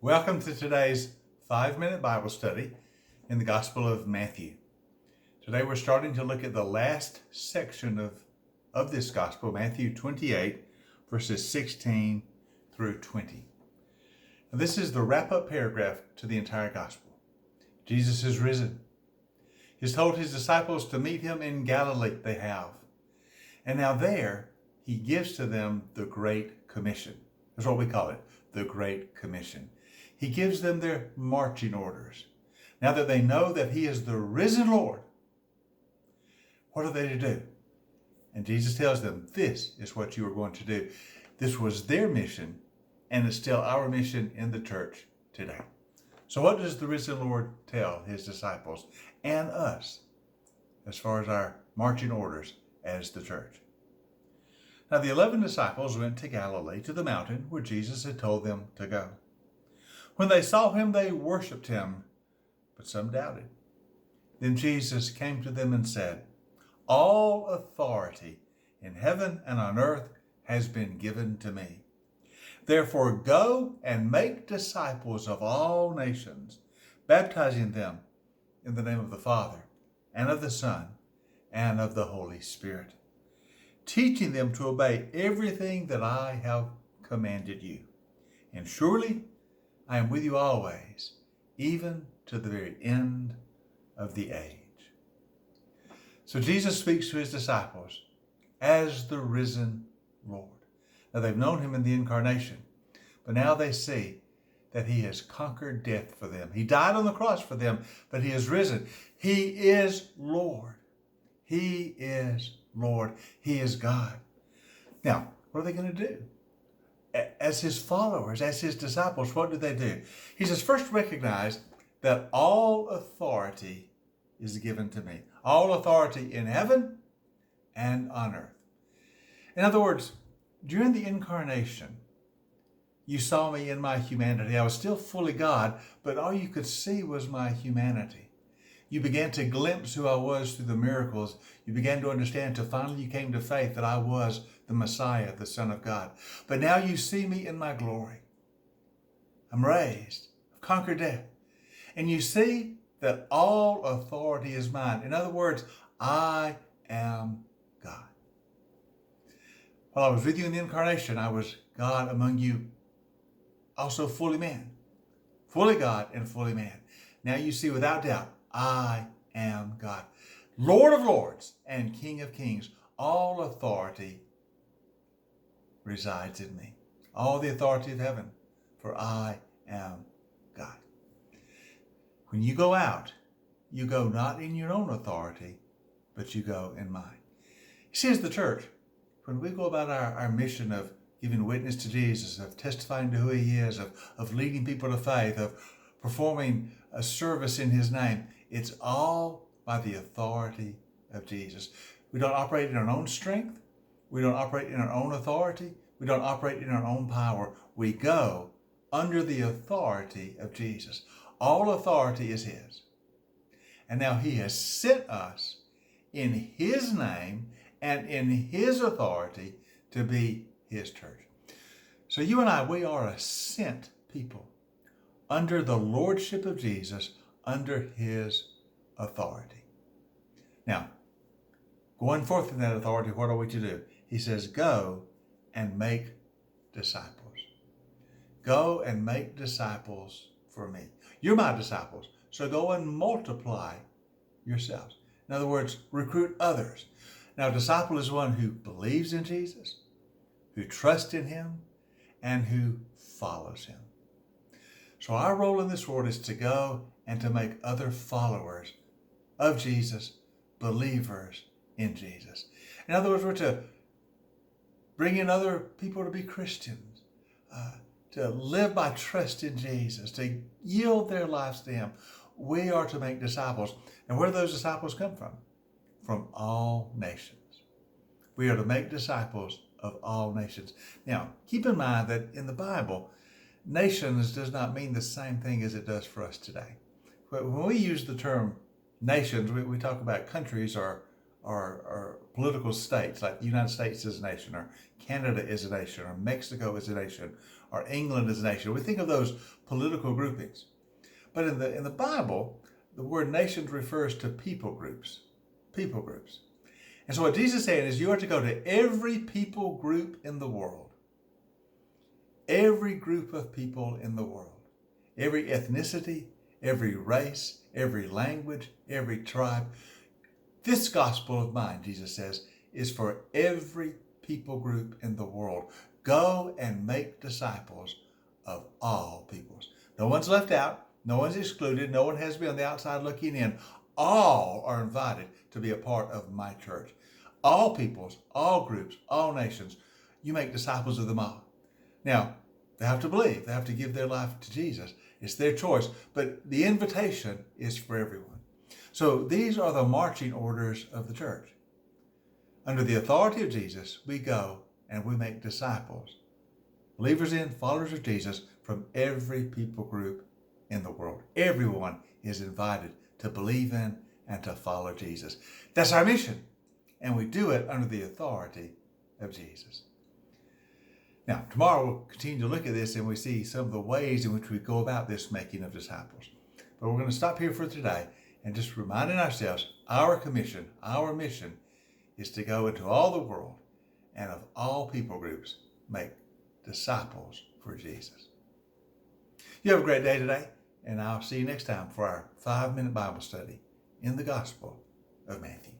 Welcome to today's 5-minute Bible study in the Gospel of Matthew. Today we're starting to look at the last section of this Gospel, Matthew 28, verses 16 through 20. Now, this is the wrap-up paragraph to the entire Gospel. Jesus is risen. He's told his disciples to meet him in Galilee. They have. And now there, he gives to them the Great Commission. That's what we call it, the Great Commission. He gives them their marching orders. Now that they know that he is the risen Lord, what are they to do? And Jesus tells them, this is what you are going to do. This was their mission, and it's still our mission in the church today. So what does the risen Lord tell his disciples and us as far as our marching orders as the church? Now the 11 disciples went to Galilee, to the mountain where Jesus had told them to go. When they saw him, they worshipped him, but some doubted. Then Jesus came to them and said, all authority in heaven and on earth has been given to me. Therefore go and make disciples of all nations, baptizing them in the name of the Father and of the Son and of the Holy Spirit, teaching them to obey everything that I have commanded you. And surely I am with you always, even to the very end of the age. So Jesus speaks to his disciples as the risen Lord. Now they've known him in the incarnation, but now they see that he has conquered death for them. He died on the cross for them, but he is risen. He is Lord. He is Lord. He is God. Now, what are they going to do? As his followers, as his disciples, what do? He says, first recognize that all authority is given to me. All authority in heaven and on earth. In other words, during the incarnation, you saw me in my humanity. I was still fully God, but all you could see was my humanity. You began to glimpse who I was through the miracles. You began to understand till finally you came to faith that I was the Messiah, the Son of God. But now you see me in my glory. I'm raised. I've conquered death. And you see that all authority is mine. In other words, I am God. While I was with you in the incarnation, I was God among you, also fully man, fully God and fully man. Now you see without doubt, I am God, Lord of lords and King of kings. All authority resides in me. All the authority of heaven, for I am God. When you go out, you go not in your own authority, but you go in mine. You see, as the church, when we go about our mission of giving witness to Jesus, of testifying to who he is, of leading people to faith, of performing a service in his name, it's all by the authority of Jesus. We don't operate in our own strength. We don't operate in our own authority. We don't operate in our own power. We go under the authority of Jesus. All authority is his. And now he has sent us in his name and in his authority to be his church. So you and I, we are a sent people under the lordship of Jesus, under his authority. Now, going forth in that authority, what are we to do? He says, go and make disciples. Go and make disciples for me. You're my disciples, so go and multiply yourselves. In other words, recruit others. Now, a disciple is one who believes in Jesus, who trusts in him, and who follows him. So our role in this world is to go and to make other followers of Jesus, believers in Jesus. In other words, we're to bring in other people to be Christians, to live by trust in Jesus, to yield their lives to him. We are to make disciples. And where do those disciples come from? From all nations. We are to make disciples of all nations. Now, keep in mind that in the Bible, nations does not mean the same thing as it does for us today. When we use the term nations, we talk about countries or political states, like the United States is a nation, or Canada is a nation, or Mexico is a nation, or England as a nation. We think of those political groupings. But in the Bible, the word nations refers to people groups. People groups. And so what Jesus is saying is you are to go to every people group in the world. Every group of people in the world. Every ethnicity, every race, every language, every tribe. This gospel of mine, Jesus says, is for every people group in the world. Go and make disciples of all peoples. No one's left out. No one's excluded. No one has to be on the outside looking in. All are invited to be a part of my church. All peoples, all groups, all nations. You make disciples of them all. Now, they have to believe. They have to give their life to Jesus. It's their choice. But the invitation is for everyone. So these are the marching orders of the church. Under the authority of Jesus, we go and we make disciples. Believers in, followers of Jesus from every people group in the world. Everyone is invited to believe in and to follow Jesus. That's our mission. And we do it under the authority of Jesus. Now, tomorrow we'll continue to look at this and we see some of the ways in which we go about this making of disciples. But we're going to stop here for today and just reminding ourselves our commission, our mission is to go into all the world and of all people groups make disciples for Jesus. You have a great day today, and I'll see you next time for our 5-minute Bible study in the Gospel of Matthew.